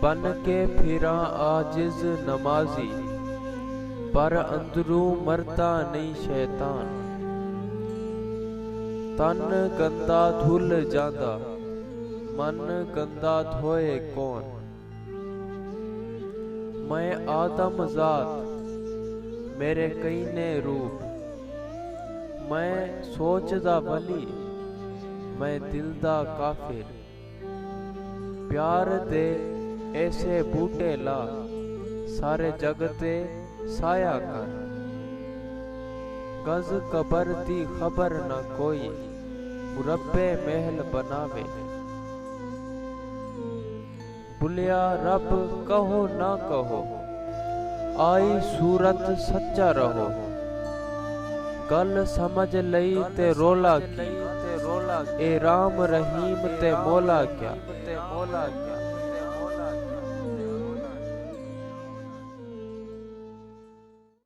बन के फिरा आजिज नमाजी, पर अंदरू मरता नहीं शैतान। तन गंदा धुल जांदा, मन गंदा धोए कौन। मैं आदम जात, मेरे कई ने रूप। मैं सोचदा वली, मैं दिल दा काफिर। प्यार दे ऐसे बूटे ला, सारे जग ते साया कर। गज कबर दी खबर न कोई, मुरब्बे महल बनावे। बुलिया रब कहो ना कहो, आई सूरत सच्चा रहो। गल समझ लई ते रोला की, ए राम रहीम ते मौला क्या।